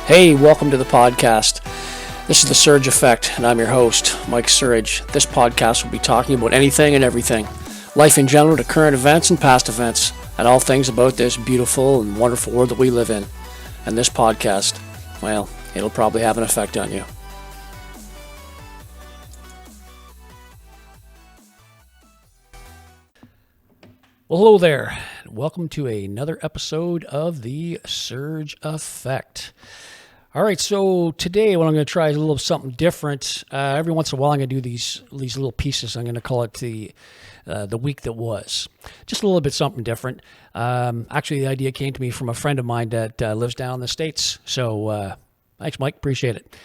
Hey, welcome to the podcast. This is The Surge Effect, and I'm your host, Mike Surge. This podcast will be talking about anything and everything, life in general to current events and past events, and all things about this beautiful and wonderful world that we live in. And this podcast, well, it'll probably have an effect on you. Well, hello there. Welcome to another episode of The Surge Effect. All right, so today what I'm going to try is a little something different. Every once in a while I'm going to do these little pieces. I'm going to call it the week that was. Just a little bit something different. Actually, the idea came to me from a friend of mine that lives down in the States. So thanks, Mike. Appreciate it.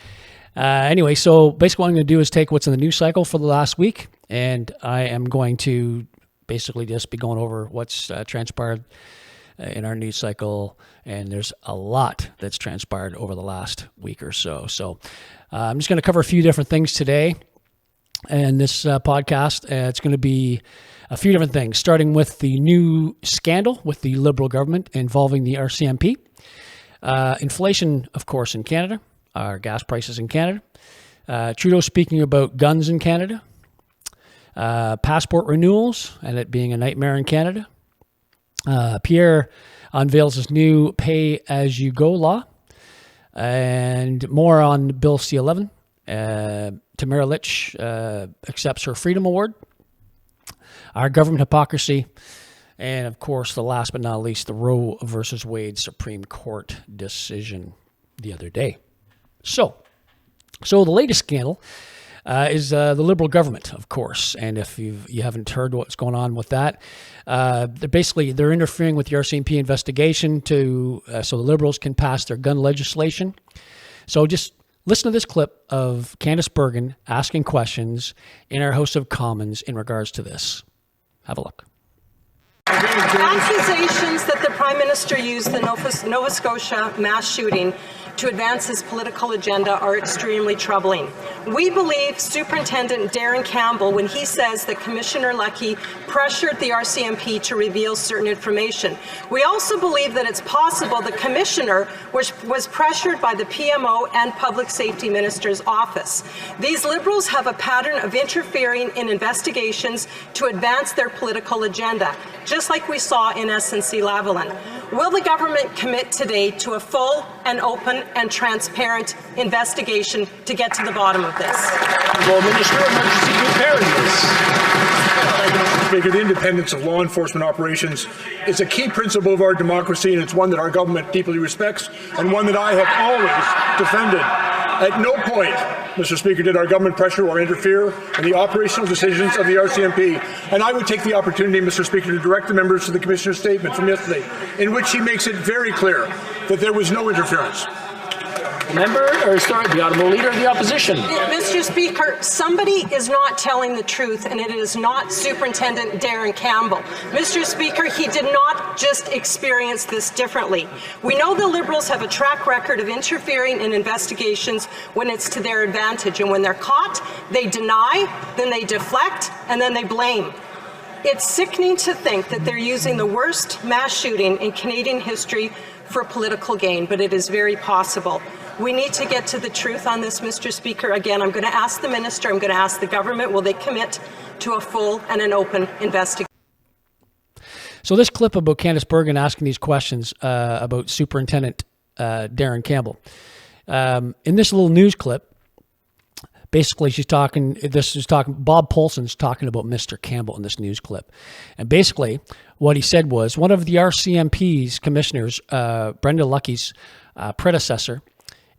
Anyway, so basically what I'm going to do is take what's in the news cycle for the last week, and I am going to basically just be going over what's transpired in our news cycle, and there's a lot that's transpired over the last week or so. So I'm just going to cover a few different things today in this podcast. It's going to be a few different things, starting with the new scandal with the Liberal government involving the RCMP, inflation, of course, in Canada, our gas prices in Canada, Trudeau speaking about guns in Canada, passport renewals and it being a nightmare in Canada, Pierre unveils his new pay-as-you-go law, and more on Bill C-11. Tamara Lich accepts her Freedom Award, our government hypocrisy, and of course, the last but not least, the Roe versus Wade Supreme Court decision the other day. So the latest scandal is the Liberal government, of course. And if you haven't heard what's going on with that, they're interfering with the RCMP investigation so the Liberals can pass their gun legislation. So just listen to this clip of Candice Bergen asking questions in our House of Commons in regards to this. Have a look. Accusations that the Prime Minister used the Nova Scotia mass shooting to advance his political agenda are extremely troubling. We believe Superintendent Darren Campbell when he says that Commissioner Leckie pressured the RCMP to reveal certain information. We also believe that it's possible the Commissioner was pressured by the PMO and Public Safety Minister's office. These Liberals have a pattern of interfering in investigations to advance their political agenda, just like we saw in SNC-Lavalin. Will the government commit today to a full and open and transparent investigation to get to the bottom of this? Well, Minister of Emergency Preparedness. Speaker, the independence of law enforcement operations is a key principle of our democracy, and it's one that our government deeply respects and one that I have always defended. At no point, Mr. Speaker, did our government pressure or interfere in the operational decisions of the RCMP. And I would take the opportunity, Mr. Speaker, to direct the members to the Commissioner's statement from yesterday, in which he makes it very clear that there was no interference. The Honourable Leader of the Opposition. Mr. Speaker, somebody is not telling the truth, and it is not Superintendent Darren Campbell. Mr. Speaker, he did not just experience this differently. We know the Liberals have a track record of interfering in investigations when it's to their advantage, and when they're caught, they deny, then they deflect, and then they blame. It's sickening to think that they're using the worst mass shooting in Canadian history for political gain, but it is very possible. We need to get to the truth on this, Mr. Speaker. Again, I'm going to ask the Minister, I'm going to ask the government, will they commit to a full and an open investigation? So this clip about Candice Bergen asking these questions about Superintendent Darren Campbell. In this little news clip, basically Bob Paulson's talking about Mr. Campbell in this news clip. And basically what he said was one of the RCMP's commissioners, Brenda Luckie's predecessor,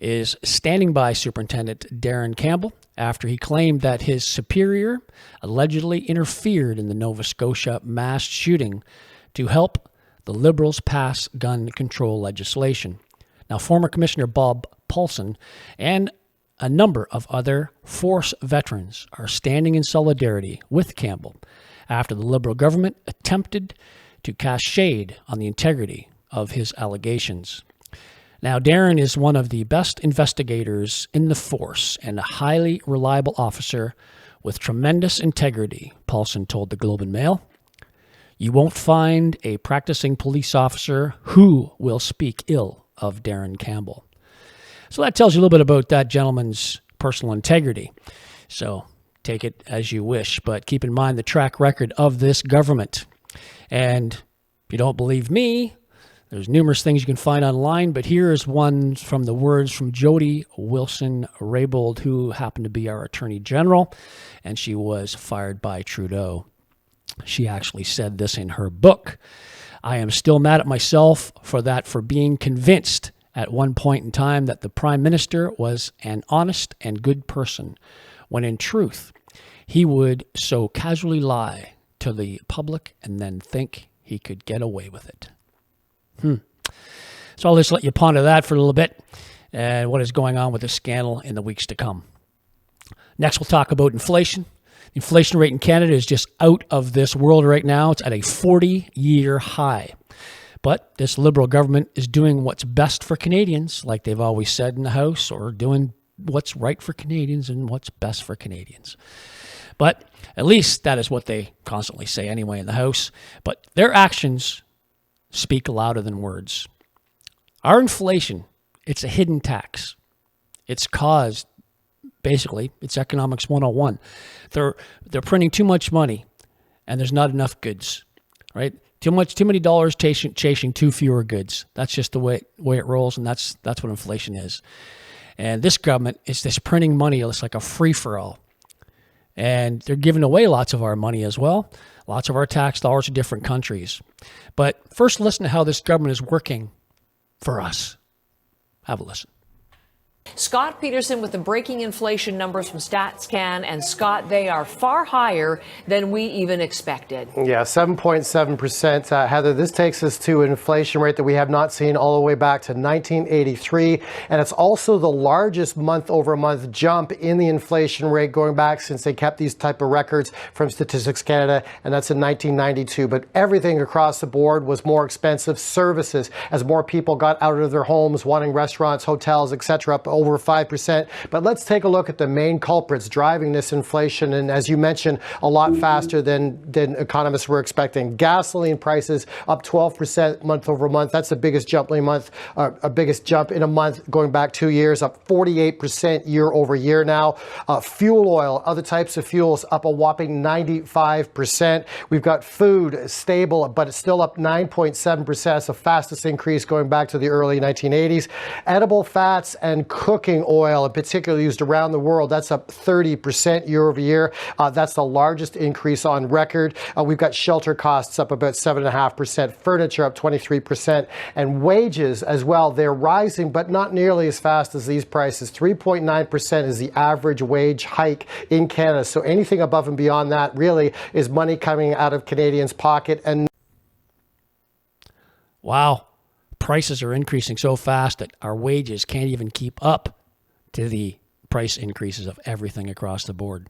is standing by Superintendent Darren Campbell after he claimed that his superior allegedly interfered in the Nova Scotia mass shooting to help the Liberals pass gun control legislation. Now, former Commissioner Bob Paulson and a number of other Force veterans are standing in solidarity with Campbell after the Liberal government attempted to cast shade on the integrity of his allegations. Now, Darren is one of the best investigators in the force and a highly reliable officer with tremendous integrity, Paulson told the Globe and Mail. You won't find a practicing police officer who will speak ill of Darren Campbell. So that tells you a little bit about that gentleman's personal integrity. So take it as you wish, but keep in mind the track record of this government. And if you don't believe me, there's numerous things you can find online, but here is one from the words from Jody Wilson-Raybould, who happened to be our Attorney General, and she was fired by Trudeau. She actually said this in her book. I am still mad at myself for being convinced at one point in time that the Prime Minister was an honest and good person, when in truth, he would so casually lie to the public and then think he could get away with it. So I'll just let you ponder that for a little bit and what is going on with this scandal in the weeks to come. Next, we'll talk about inflation. The inflation rate in Canada is just out of this world right now. It's at a 40-year high. But this Liberal government is doing what's best for Canadians, like they've always said in the House, or doing what's right for Canadians and what's best for Canadians. But at least that is what they constantly say anyway in the House. But their actions speak louder than words. Our inflation, it's a hidden tax. It's caused, basically, it's economics 101. They're printing too much money, and there's not enough goods, right? Too many dollars chasing too fewer goods. That's just the way it rolls, and that's what inflation is. And this government is this printing money. It's like a free-for-all. And they're giving away lots of our money as well. Lots of our tax dollars to different countries. But first, listen to how this government is working for us. Have a listen. Scott Peterson with the breaking inflation numbers from StatsCan. And Scott, they are far higher than we even expected. Yeah, 7.7%. Heather, this takes us to an inflation rate that we have not seen all the way back to 1983. And it's also the largest month-over-month jump in the inflation rate going back since they kept these type of records from Statistics Canada, and that's in 1992. But everything across the board was more expensive. Services, as more people got out of their homes, wanting restaurants, hotels, etc., up over 5%. But let's take a look at the main culprits driving this inflation. And as you mentioned, a lot faster than economists were expecting. Gasoline prices up 12% month over month. That's the biggest jump in a month going back 2 years, up 48% year over year now. Fuel oil, other types of fuels up a whopping 95%. We've got food stable, but it's still up 9.7%. That's the fastest increase going back to the early 1980s. Edible fats and cooking oil, in particular used around the world, that's up 30% year over year. That's the largest increase on record. We've got shelter costs up about 7.5%, furniture up 23%, and wages as well. They're rising, but not nearly as fast as these prices. 3.9% is the average wage hike in Canada. So anything above and beyond that really is money coming out of Canadians' pocket. And wow. Prices are increasing so fast that our wages can't even keep up to the price increases of everything across the board.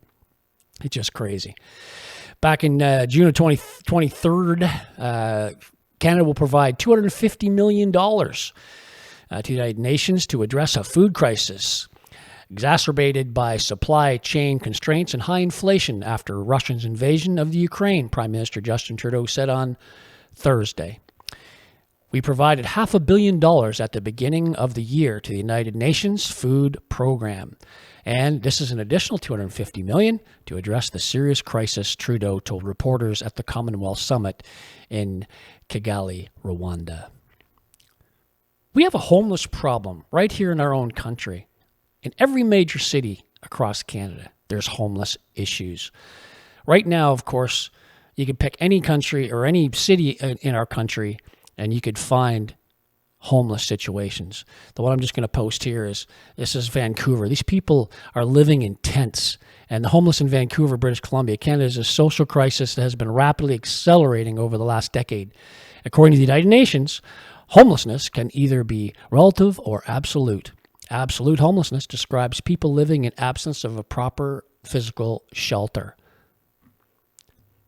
It's just crazy. Back in June of 2023, Canada will provide $250 million to the United Nations to address a food crisis exacerbated by supply chain constraints and high inflation after Russia's invasion of the Ukraine, Prime Minister Justin Trudeau said on Thursday. We provided $500 million at the beginning of the year to the United Nations Food Program. And this is an additional $250 million to address the serious crisis, Trudeau told reporters at the Commonwealth Summit in Kigali, Rwanda. We have a homeless problem right here in our own country. In every major city across Canada, there's homeless issues. Right now, of course, you can pick any country or any city in our country and you could find homeless situations. The one I'm just going to post here is Vancouver. These people are living in tents. And the homeless in Vancouver, British Columbia, Canada, is a social crisis that has been rapidly accelerating over the last decade. According to the United Nations, homelessness can either be relative or absolute. Absolute homelessness describes people living in absence of a proper physical shelter.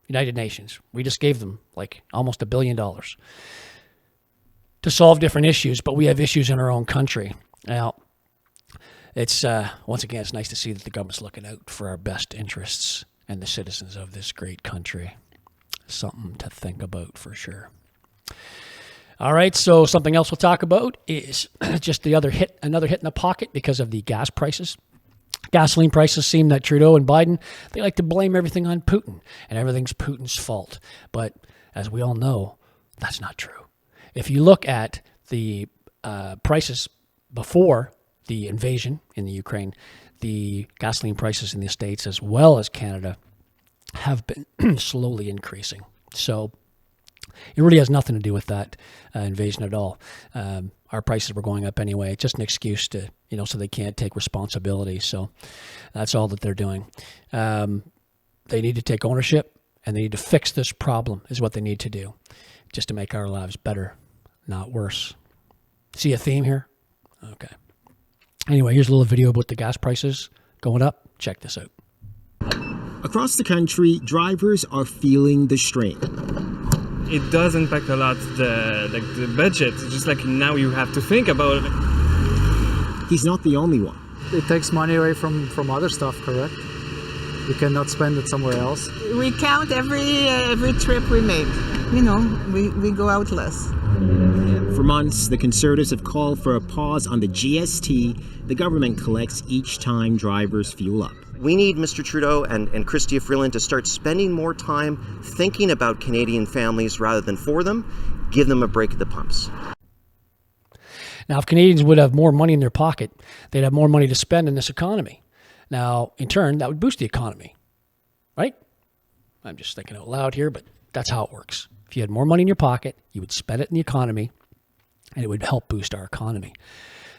United Nations, we just gave them like almost $1 billion to solve different issues, but we have issues in our own country. Now, it's once again, it's nice to see that the government's looking out for our best interests and the citizens of this great country. Something to think about for sure. All right, so something else we'll talk about is just another hit in the pocket because of the gas prices. Gasoline prices seem that Trudeau and Biden, they like to blame everything on Putin, and everything's Putin's fault. But as we all know, that's not true. If you look at the prices before the invasion in the Ukraine, the gasoline prices in the States as well as Canada have been slowly increasing. So it really has nothing to do with that invasion at all. Our prices were going up anyway. It's just an excuse to, so they can't take responsibility. So that's all that they're doing. They need to take ownership, and they need to fix this problem is what they need to do just to make our lives better, not worse. See a theme here? Okay. Anyway, here's a little video about the gas prices going up. Check this out. Across the country, drivers are feeling the strain. It does impact a lot the budget. It's just like now you have to think about it. He's not the only one. It takes money away from other stuff, correct? You cannot spend it somewhere else. We count every trip we make. We go out less. For months, the Conservatives have called for a pause on the GST the government collects each time drivers fuel up. We need Mr. Trudeau and Chrystia Freeland to start spending more time thinking about Canadian families rather than for them. Give them a break at the pumps. Now, if Canadians would have more money in their pocket, they'd have more money to spend in this economy. Now, in turn, that would boost the economy, right? I'm just thinking out loud here, but that's how it works. If you had more money in your pocket, you would spend it in the economy, and it would help boost our economy.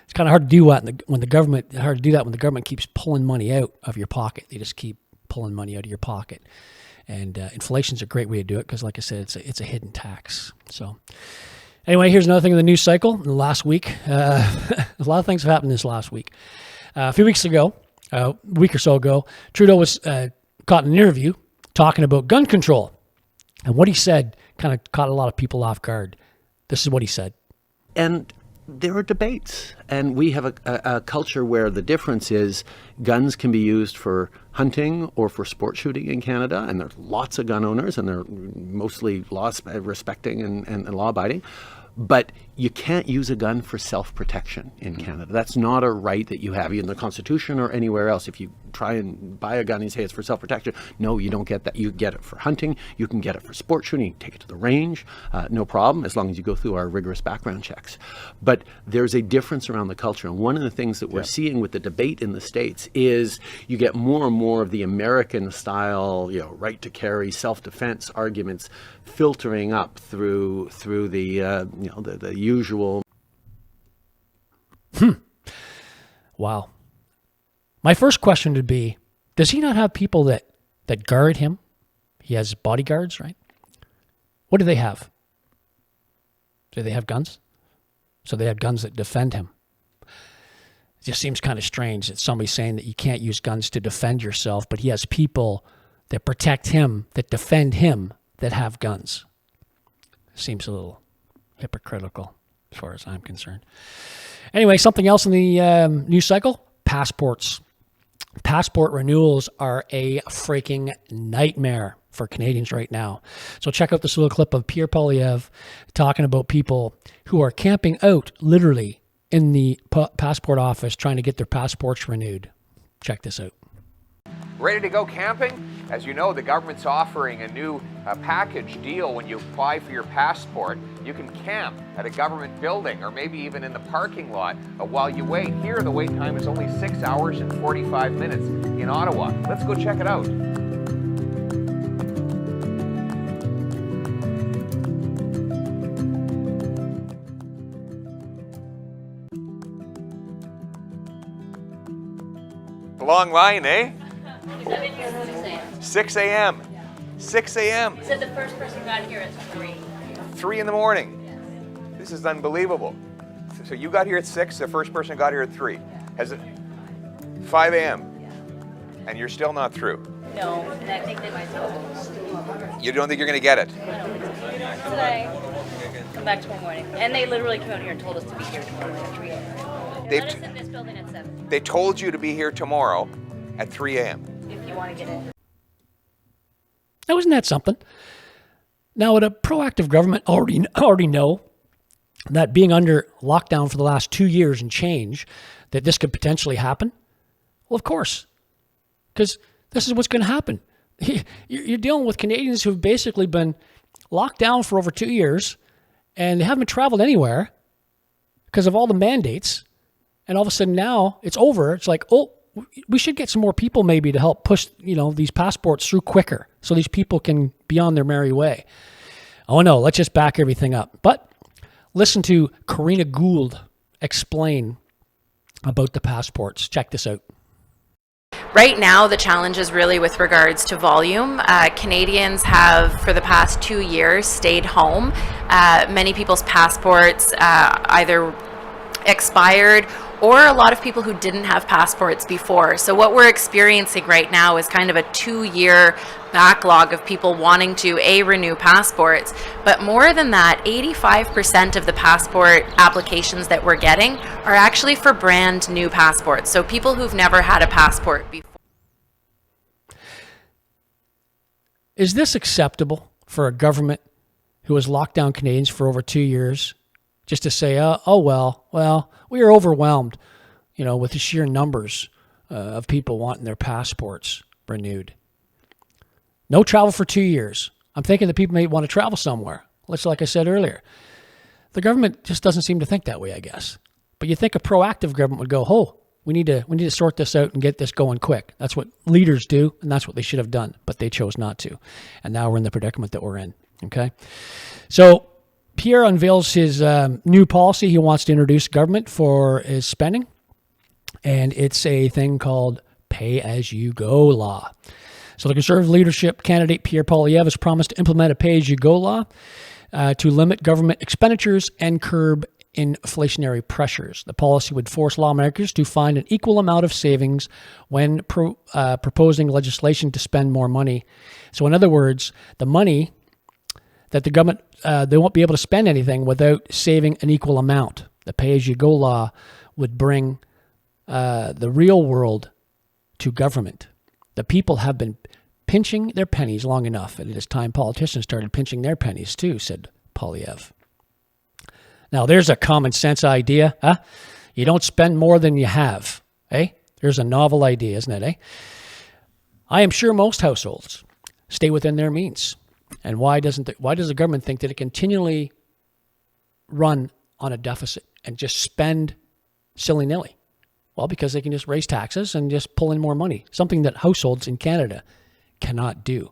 It's kind of hard to do that when the government keeps pulling money out of your pocket. They just keep pulling money out of your pocket, and inflation's a great way to do it because, like I said, it's a hidden tax. So, anyway, here's another thing in the news cycle. In the last week, a lot of things have happened this last week. A few weeks ago, a week or so ago, Trudeau was caught in an interview talking about gun control, and what he said kind of caught a lot of people off guard. This is what he said. And there are debates, and we have a culture where the difference is guns can be used for hunting or for sport shooting in Canada, and there's lots of gun owners, and they're mostly law-respecting and law-abiding. But you can't use a gun for self-protection in Canada. That's not a right that you have in the Constitution or anywhere else. If you try and buy a gun and say it's for self-protection, no, you don't get that. You get it for hunting. You can get it for sport shooting. You can take it to the range, no problem, as long as you go through our rigorous background checks. But there's a difference around the culture. And one of the things that we're seeing with the debate in the States is you get more and more of the American style, right to carry, self-defense arguments filtering up through the usual. Wow. My first question would be, does he not have people that guard him? He has bodyguards, right? What do they have? Do they have guns? So they have guns that defend him. It just seems kind of strange that somebody's saying that you can't use guns to defend yourself, but he has people that protect him, that defend him, that have guns. Seems a little hypocritical as far as I'm concerned. Anyway, something else in the news cycle, passports. Passport renewals are a freaking nightmare for Canadians right now. So check out this little clip of Pierre Poilievre talking about people who are camping out literally in the passport office trying to get their passports renewed. Check this out. Ready to go camping? As you know, the government's offering a new package deal when you apply for your passport. You can camp at a government building or maybe even in the parking lot while you wait. Here, the wait time is only 6 hours and 45 minutes in Ottawa. Let's go check it out. Long line, eh? 6 a.m. 6 a.m. Said the first person got here at 3. 3 in the morning. This is unbelievable. So you got here at 6, the first person got here at 3. Has it 5 a.m. And you're still not through? No, and I think they might not. You don't think you're going to get it? I don't think so. Today, come back tomorrow morning. And they literally came out here and told us to be here tomorrow morning at 3 a.m. Let us in this building at 7. They told you to be here tomorrow at 3 a.m. If you want to get in. Now, isn't that something? Now, would a proactive government already know that being under lockdown for the last 2 years and change, that this could potentially happen? Well, of course, because this is what's going to happen. You're dealing with Canadians who've basically been locked down for over 2 years and they haven't traveled anywhere because of all the mandates. And all of a sudden now it's over. It's like, oh, we should get some more people maybe to help push, these passports through quicker so these people can be on their merry way. Oh no, let's just back everything up. But listen to Karina Gould explain about the passports. Check this out. Right now, the challenge is really with regards to volume. Canadians have, for the past 2 years, stayed home. Many people's passports either expired, or a lot of people who didn't have passports before. So what we're experiencing right now is kind of a 2-year backlog of people wanting to renew passports. But more than that, 85% of the passport applications that we're getting are actually for brand new passports. So people who've never had a passport before. Is this acceptable for a government who has locked down Canadians for over 2 years just to say, well, we are overwhelmed, with the sheer numbers of people wanting their passports renewed? No travel for 2 years. I'm thinking that people may want to travel somewhere. Like I said earlier, the government just doesn't seem to think that way, I guess. But you think a proactive government would go, oh, we need to sort this out and get this going quick. That's what leaders do, and that's what they should have done, but they chose not to. And now we're in the predicament that we're in, okay? So Pierre unveils his new policy he wants to introduce government for his spending, and it's a thing called pay-as-you-go law. So the Conservative leadership candidate Pierre Poilievre has promised to implement a pay-as-you-go law to limit government expenditures and curb inflationary pressures. The policy would force lawmakers to find an equal amount of savings when proposing legislation to spend more money. So in other words, the money that the government, they won't be able to spend anything without saving an equal amount. The pay-as-you-go law would bring the real world to government. The people have been pinching their pennies long enough, and it is time politicians started pinching their pennies too, said Poilievre. Now, there's a common sense idea, huh? You don't spend more than you have, eh? There's a novel idea, isn't it, eh? I am sure most households stay within their means. And why does the government think that it continually run on a deficit and just spend silly-nilly? Well, because they can just raise taxes and just pull in more money, something that households in Canada cannot do.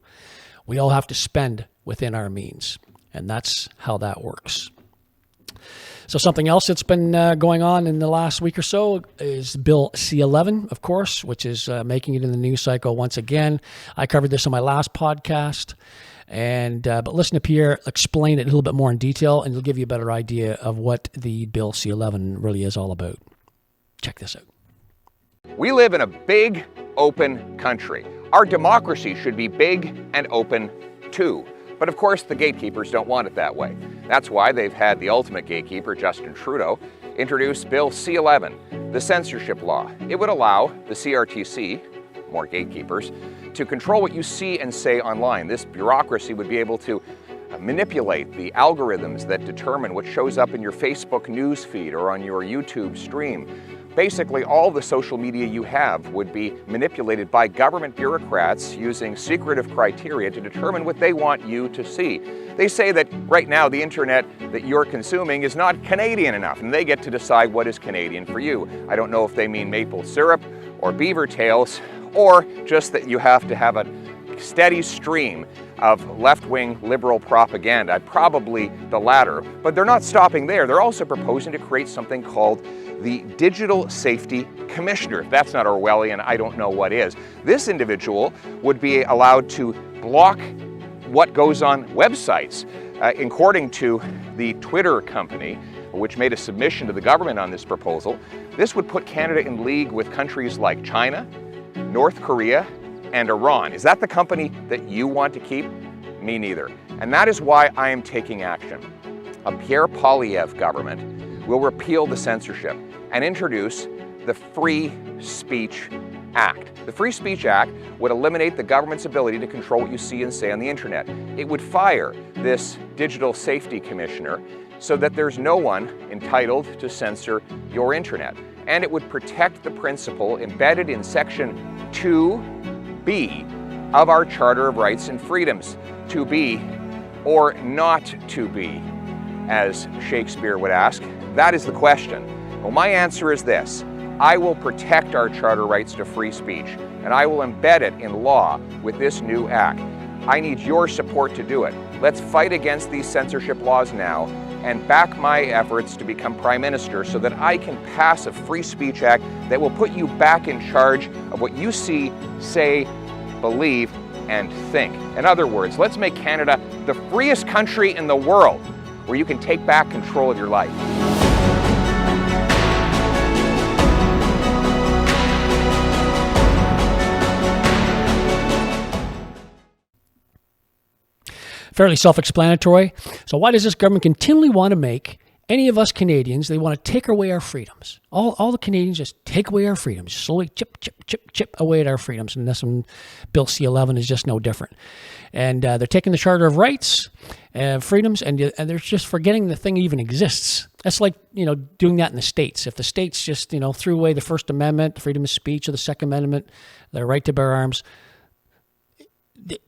We all have to spend within our means, and that's how that works. So something else that's been going on in the last week or so is Bill C-11, of course, which is making it in the news cycle once again. I covered this on my last podcast. But listen to Pierre explain it a little bit more in detail, and it'll give you a better idea of what the Bill C-11 really is all about. Check this out. We live in a big, open country. Our democracy should be big and open, too. But of course, the gatekeepers don't want it that way. That's why they've had the ultimate gatekeeper, Justin Trudeau, introduce Bill C-11, the censorship law. It would allow the CRTC, more gatekeepers, to control what you see and say online. This bureaucracy would be able to manipulate the algorithms that determine what shows up in your Facebook news feed or on your YouTube stream. Basically, all the social media you have would be manipulated by government bureaucrats using secretive criteria to determine what they want you to see. They say that right now the internet that you're consuming is not Canadian enough, and they get to decide what is Canadian for you. I don't know if they mean maple syrup or beaver tails, or just that you have to have a steady stream of left-wing liberal propaganda, probably the latter. But they're not stopping there. They're also proposing to create something called the Digital Safety Commissioner. If that's not Orwellian, I don't know what is. This individual would be allowed to block what goes on websites. According to the Twitter company, which made a submission to the government on this proposal, this would put Canada in league with countries like China, North Korea, and Iran. Is that the company that you want to keep? Me neither. And that is why I am taking action. A Pierre Poilievre government will repeal the censorship and introduce the Free Speech Act. The Free Speech Act would eliminate the government's ability to control what you see and say on the internet. It would fire this Digital Safety Commissioner so that there's no one entitled to censor your internet. And it would protect the principle embedded in Section 2B of our Charter of Rights and Freedoms. To be or not to be, as Shakespeare would ask. That is the question. Well, my answer is this. I will protect our charter rights to free speech, and I will embed it in law with this new act. I need your support to do it. Let's fight against these censorship laws now and back my efforts to become Prime Minister so that I can pass a free speech act that will put you back in charge of what you see, say, believe, and think. In other words, let's make Canada the freest country in the world where you can take back control of your life. Fairly self-explanatory. So why does this government continually want to make any of us Canadians, they want to take away our freedoms? All the Canadians just take away our freedoms, slowly chip away at our freedoms. And this one, Bill C-11 is just no different. And they're taking the Charter of Rights, freedoms, and they're just forgetting the thing even exists. That's like, doing that in the States. If the States just, threw away the First Amendment, freedom of speech, or the Second Amendment, the right to bear arms, the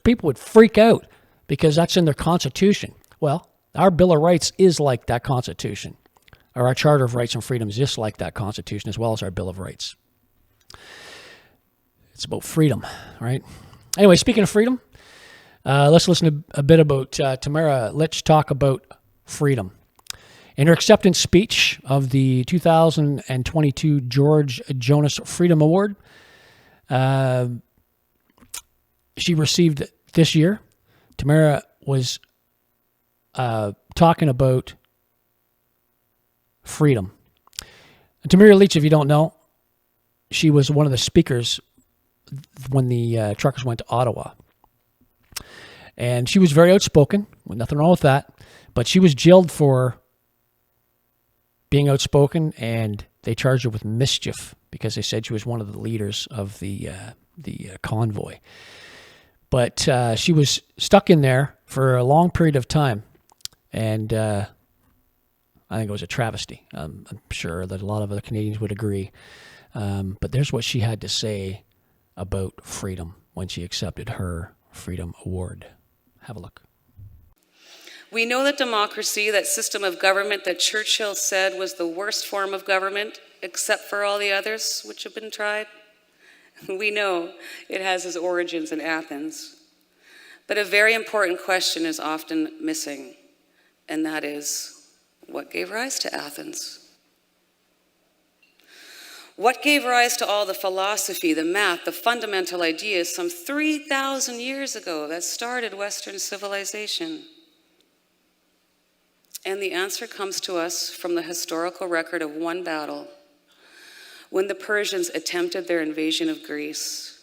people would freak out, because that's in their Constitution. Well, our Bill of Rights is like that Constitution. Or our Charter of Rights and Freedoms is just like that Constitution, as well as our Bill of Rights. It's about freedom, right? Anyway, speaking of freedom, let's listen to a bit about Tamara Lich talk about freedom. In her acceptance speech of the 2022 George Jonas Freedom Award, she received this year, Tamara was talking about freedom. And Tamara Lich, if you don't know, she was one of the speakers when the truckers went to Ottawa. And she was very outspoken, nothing wrong with that, but she was jailed for being outspoken, and they charged her with mischief because they said she was one of the leaders of the convoy. But she was stuck in there for a long period of time, and I think it was a travesty. I'm sure that a lot of other Canadians would agree. But there's what she had to say about freedom when she accepted her Freedom Award. Have a look. We know that democracy, that system of government that Churchill said was the worst form of government, except for all the others which have been tried, we know it has its origins in Athens. But a very important question is often missing, and that is, what gave rise to Athens? What gave rise to all the philosophy, the math, the fundamental ideas some 3,000 years ago that started Western civilization? And the answer comes to us from the historical record of one battle, when the Persians attempted their invasion of Greece.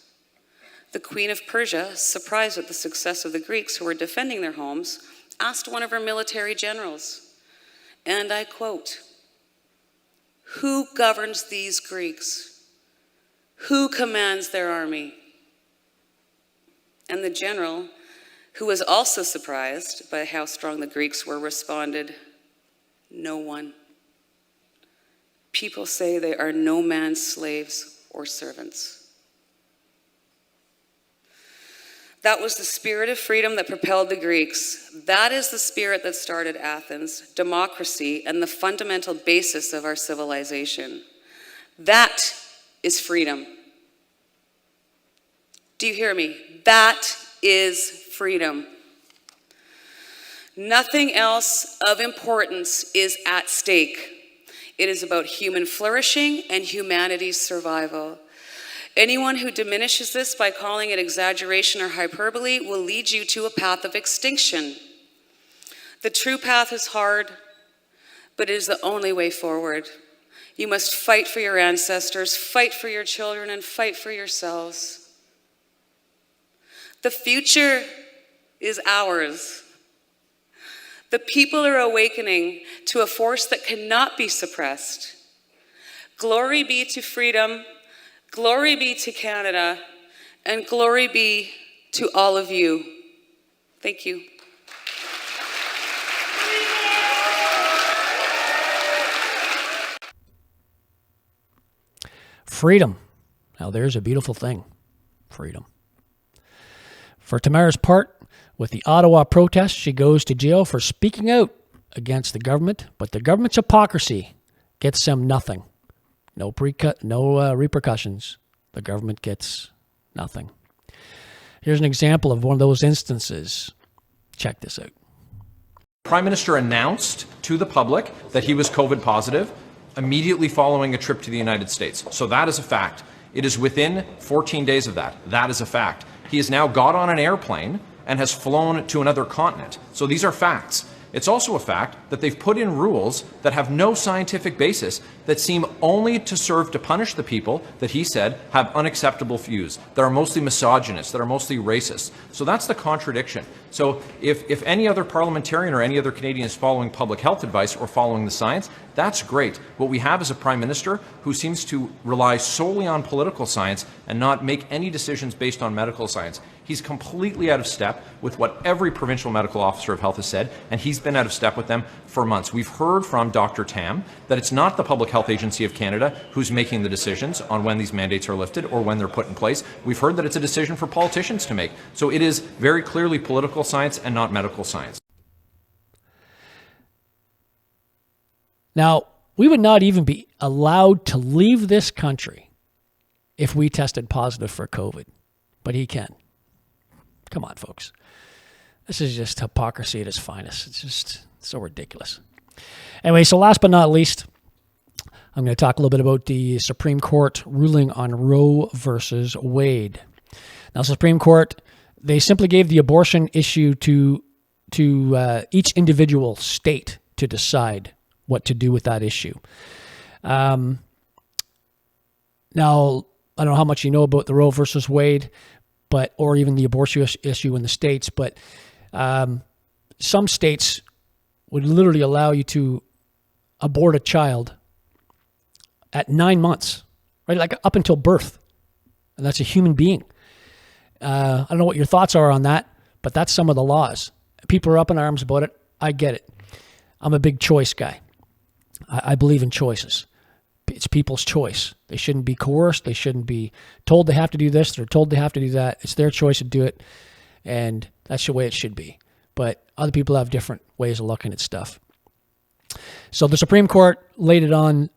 The Queen of Persia, surprised at the success of the Greeks who were defending their homes, asked one of her military generals, and I quote, "Who governs these Greeks? Who commands their army?" And the general, who was also surprised by how strong the Greeks were, responded, "No one. People say they are no man's slaves or servants." That was the spirit of freedom that propelled the Greeks. That is the spirit that started Athens, democracy, and the fundamental basis of our civilization. That is freedom. Do you hear me? That is freedom. Nothing else of importance is at stake. It is about human flourishing and humanity's survival. Anyone who diminishes this by calling it exaggeration or hyperbole will lead you to a path of extinction. The true path is hard, but it is the only way forward. You must fight for your ancestors, fight for your children, and fight for yourselves. The future is ours. The people are awakening to a force that cannot be suppressed. Glory be to freedom, glory be to Canada, and glory be to all of you. Thank you. Freedom. Now there's a beautiful thing. Freedom. For Tamara's part, with the Ottawa protest, she goes to jail for speaking out against the government, but the government's hypocrisy gets them nothing. No repercussions. The government gets nothing. Here's an example of one of those instances. Check this out. Prime Minister announced to the public that he was COVID positive immediately following a trip to the United States. So that is a fact. It is within 14 days of that. That is a fact. He has now got on an airplane and has flown to another continent. So these are facts. It's also a fact that they've put in rules that have no scientific basis, that seem only to serve to punish the people that he said have unacceptable views, that are mostly misogynist, that are mostly racist. So that's the contradiction. So if any other parliamentarian or any other Canadian is following public health advice or following the science, that's great. What we have is a Prime Minister who seems to rely solely on political science and not make any decisions based on medical science. He's completely out of step with what every provincial medical officer of health has said, and he's been out of step with them for months. We've heard from Dr. Tam that it's not the Public Health Agency of Canada who's making the decisions on when these mandates are lifted or when they're put in place. We've heard that it's a decision for politicians to make. So it is very clearly political science and not medical science. Now, we would not even be allowed to leave this country if we tested positive for COVID, but he can. Come on, folks. This is just hypocrisy at its finest. It's just so ridiculous. Anyway, so last but not least, I'm going to talk a little bit about the Supreme Court ruling on Roe versus Wade. Now, Supreme Court, they simply gave the abortion issue to each individual state to decide what to do with that issue. Now, I don't know how much you know about the Roe versus Wade, or even the abortion issue in the states, but some states would literally allow you to abort a child at 9 months, right? Like up until birth. And that's a human being. I don't know what your thoughts are on that, but that's some of the laws. People are up in arms about it. I get it. I'm a big choice guy. I believe in choices. It's people's choice. They shouldn't be coerced. They shouldn't be told they have to do this. They're told they have to do that. It's their choice to do it. And that's the way it should be. But other people have different ways of looking at stuff. So the Supreme Court laid it on,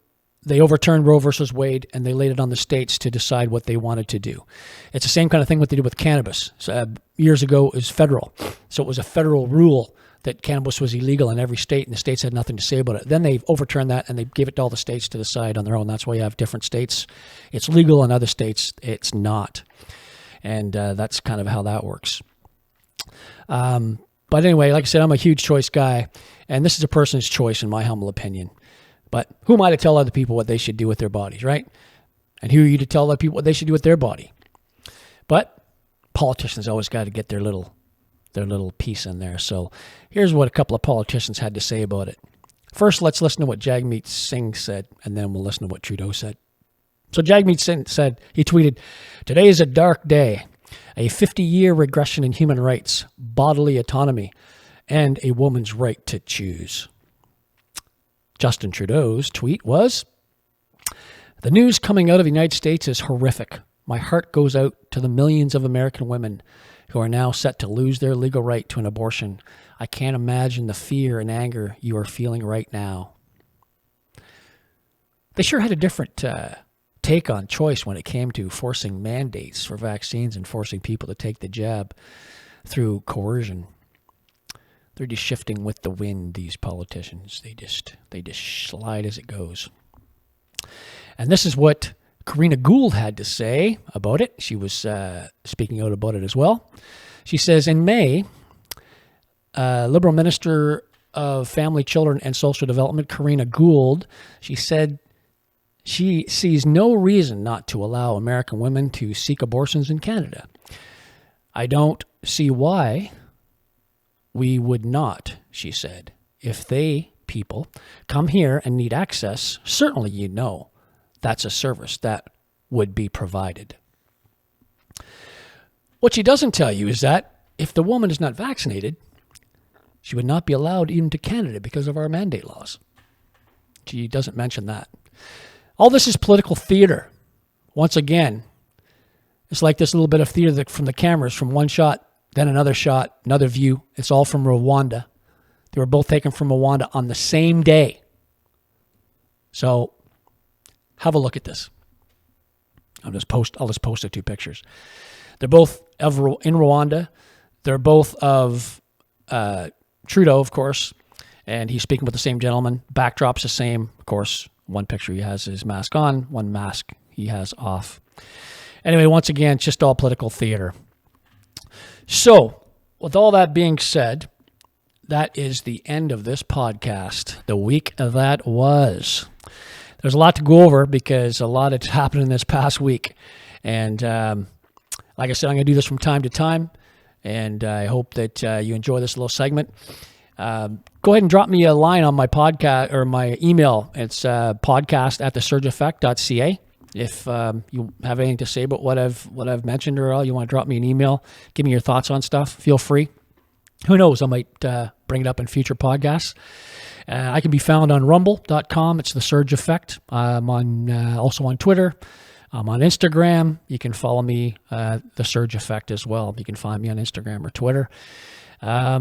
they overturned Roe versus Wade, and they laid it on the states to decide what they wanted to do. It's the same kind of thing what they did with cannabis. So, years ago, it was federal. So it was a federal rule that cannabis was illegal in every state, and the states had nothing to say about it. Then they overturned that, and they gave it to all the states to decide on their own. That's why you have different states. It's legal in other states. It's not. And that's kind of how that works. But anyway, like I said, I'm a huge choice guy, and this is a person's choice in my humble opinion. But who am I to tell other people what they should do with their bodies, right? And who are you to tell other people what they should do with their body? But politicians always got to get their little piece in there. So here's what a couple of politicians had to say about it. First, let's listen to what Jagmeet Singh said, and then we'll listen to what Trudeau said. So Jagmeet Singh said, he tweeted, "Today is a dark day, a 50-year regression in human rights, bodily autonomy, and a woman's right to choose." Justin Trudeau's tweet was, "The news coming out of the United States is horrific. My heart goes out to the millions of American women who are now set to lose their legal right to an abortion. I can't imagine the fear and anger you are feeling right now." They sure had a different take on choice when it came to forcing mandates for vaccines and forcing people to take the jab through coercion. They're just shifting with the wind, these politicians. They just slide as it goes. And this is what Karina Gould had to say about it. She was speaking out about it as well. She says, in May, Liberal Minister of Family, Children and Social Development, Karina Gould, she said she sees no reason not to allow American women to seek abortions in Canada. "I don't see why we would not," she said. "If people come here and need access, certainly that's a service that would be provided." What she doesn't tell you is that if the woman is not vaccinated, she would not be allowed even to Canada because of our mandate laws. She doesn't mention that. All this is political theater. once again, it's like this little bit of theater from the cameras, from one shot, then another shot, another view. It's all from Rwanda. They were both taken from Rwanda on the same day. So have a look at this. I'll just post the two pictures. They're both in Rwanda. They're both of Trudeau, of course, and he's speaking with the same gentleman. Backdrop's the same, of course. One picture he has his mask on, one mask he has off. Anyway, once again, just all political theater. So, with all that being said, that is the end of this podcast. The week that was. There's a lot to go over because a lot has happened in this past week. And like I said, I'm going to do this from time to time. And I hope that you enjoy this little segment. Go ahead and drop me a line on my podcast or my email. It's podcast@thesurgeeffect.ca. If you have anything to say about what I've mentioned or you want to drop me an email, give me your thoughts on stuff, feel free. Who knows, I might bring it up in future podcasts. I can be found on rumble.com. It's The Surge Effect. I'm also on Twitter. I'm on Instagram. You can follow me, The Surge Effect as well. You can find me on Instagram or Twitter. I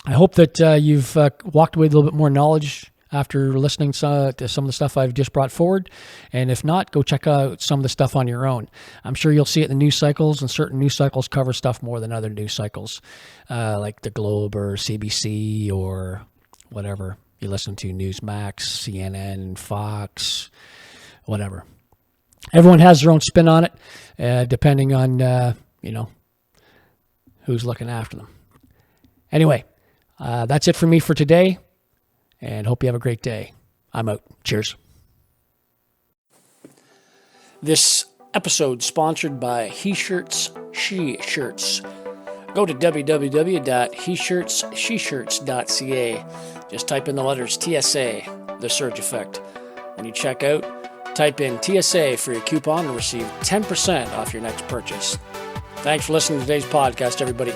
hope that you've walked away with a little bit more knowledge after listening to some of the stuff I've just brought forward. And if not, go check out some of the stuff on your own. I'm sure you'll see it in the news cycles, and certain news cycles cover stuff more than other news cycles, like the Globe or CBC or whatever you listen to, Newsmax, CNN, Fox, whatever. Everyone has their own spin on it, depending on, who's looking after them. Anyway, that's it for me for today, and hope you have a great day. I'm out. Cheers. This episode sponsored by He Shirts, She Shirts. Go to www.heshirtssheshirts.ca. Just type in the letters TSA, The Surge Effect. When you check out, type in TSA for your coupon and receive 10% off your next purchase. Thanks for listening to today's podcast, everybody.